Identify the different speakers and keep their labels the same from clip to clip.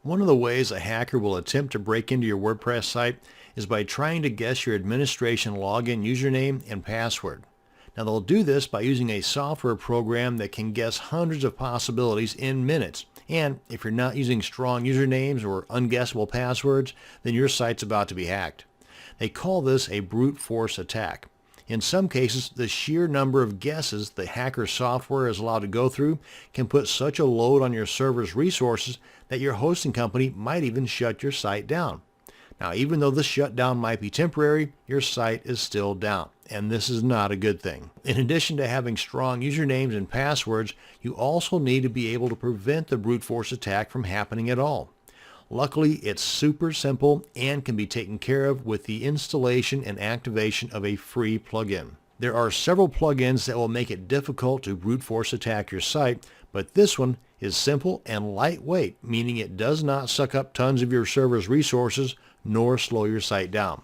Speaker 1: One of the ways a hacker will attempt to break into your WordPress site is by trying to guess your administration login username and password. Now they'll do this by using a software program that can guess hundreds of possibilities in minutes. And if you're not using strong usernames or unguessable passwords, then your site's about to be hacked. They call this a brute force attack. In some cases, the sheer number of guesses the hacker software is allowed to go through can put such a load on your server's resources that your hosting company might even shut your site down. Now, even though the shutdown might be temporary, your site is still down, and this is not a good thing. In addition to having strong usernames and passwords, you also need to be able to prevent the brute force attack from happening at all. Luckily, it's super simple and can be taken care of with the installation and activation of a free plugin. There are several plugins that will make it difficult to brute force attack your site, but this one is simple and lightweight, meaning it does not suck up tons of your server's resources nor slow your site down.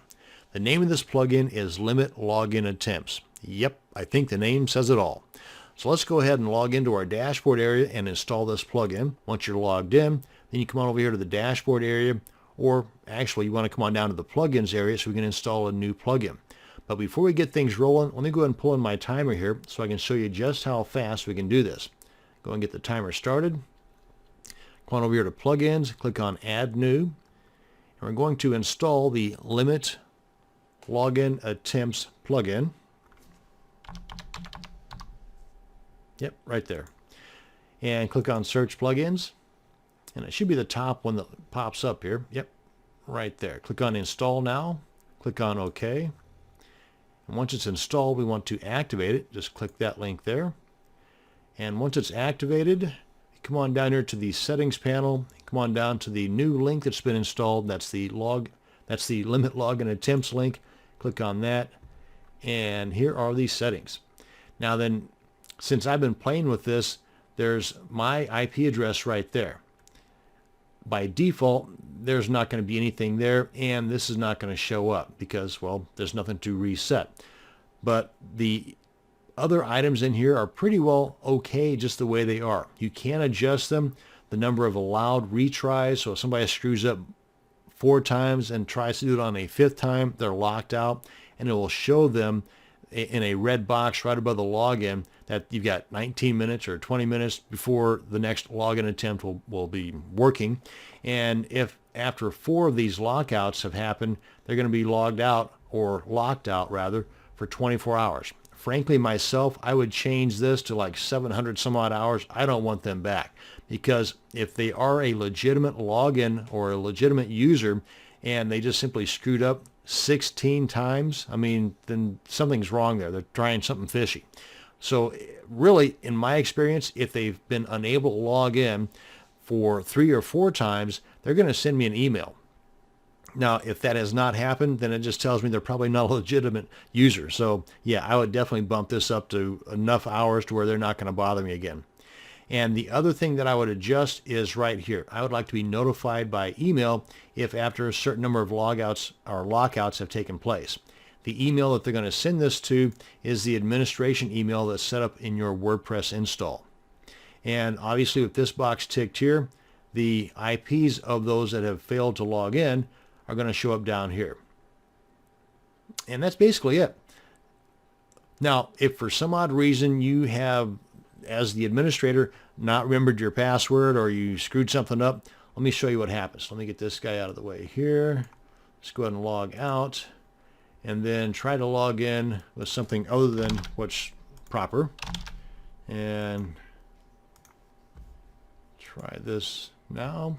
Speaker 1: The name of this plugin is Limit Login Attempts. Yep, I think the name says it all. So let's go ahead and log into our dashboard area and install this plugin. Once you're logged in, then you come on over here to the dashboard area, or actually you want to come on down to the plugins area so we can install a new plugin. But before we get things rolling, let me go ahead and pull in my timer here so I can show you just how fast we can do this. Go and get the timer started. Come on over here to plugins, click on add new, and we're going to install the Limit Login Attempts plugin. Yep, right there. And click on search plugins. And it should be the top one that pops up here. Yep, right there. Click on install now. Click on OK. And once it's installed, we want to activate it. Just click that link there. And once it's activated, come on down here to the settings panel. Come on down to the new link that's been installed. That's the Limit Login Attempts link. Click on that. And here are the settings. Now then, since I've been playing with this, there's my IP address right there. By default, there's not going to be anything there, and this is not going to show up because, well, there's nothing to reset. But the other items in here are pretty well okay just the way they are. You can adjust them, the number of allowed retries, so if somebody screws up 4 times and tries to do it on a 5th time, they're locked out, and it will show them in a red box right above the login that you've got 19 minutes or 20 minutes before the next login attempt will be working. And if after 4 of these lockouts have happened, they're going to be logged out, or locked out rather, for 24 hours. Frankly, myself, I would change this to like 700 some odd hours. I don't want them back, because if they are a legitimate login or a legitimate user and they just simply screwed up 16 times, I mean, then something's wrong there. They're trying something fishy. So really, in my experience, if they've been unable to log in for 3 or 4 times, they're going to send me an email. Now, if that has not happened, then it just tells me they're probably not a legitimate user. So yeah, I would definitely bump this up to enough hours to where they're not going to bother me again. And the other thing that I would adjust is right here. I would like to be notified by email if after a certain number of logouts or lockouts have taken place. The email that they're going to send this to is the administration email that's set up in your WordPress install. And obviously with this box ticked here, the IPs of those that have failed to log in are going to show up down here. And that's basically it. Now, if for some odd reason you have, as the administrator, not remembered your password or you screwed something up, let me show you what happens. Let me get this guy out of the way here. Let's go ahead and log out and then try to log in with something other than what's proper. And try this now.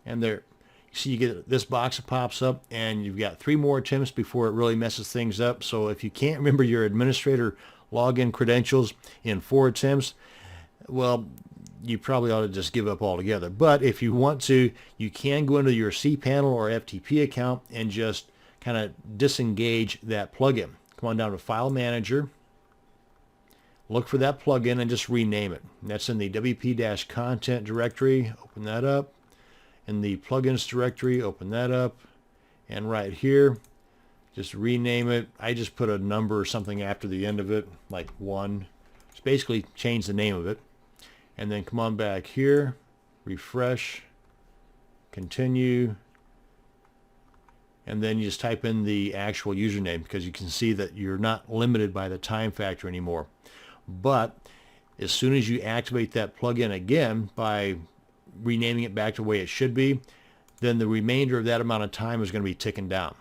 Speaker 1: And there, you see, you get this box that pops up, and you've got 3 more attempts before it really messes things up. So if you can't remember your administrator login credentials in 4 attempts, well, you probably ought to just give up altogether. But if you want to, you can go into your cPanel or FTP account and just kind of disengage that plugin. Come on down to File Manager, look for that plugin, and just rename it. And that's in the WP-content directory. Open that up. In the plugins directory, open that up, and right here, just rename it. I just put a number or something after the end of it, like 1. Just basically change the name of it. and then come on back here, refresh, continue, and then you just type in the actual username, because you can see that you're not limited by the time factor anymore. But as soon as you activate that plugin again by renaming it back to the way it should be, then the remainder of that amount of time is going to be ticking down.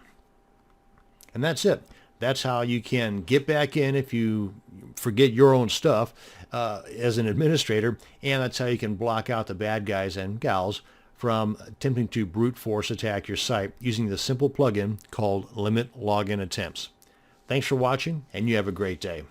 Speaker 1: And that's it. That's how you can get back in if you forget your own stuff as an administrator, and that's how you can block out the bad guys and gals from attempting to brute force attack your site using the simple plugin called Limit Login Attempts. Thanks for watching, and you have a great day.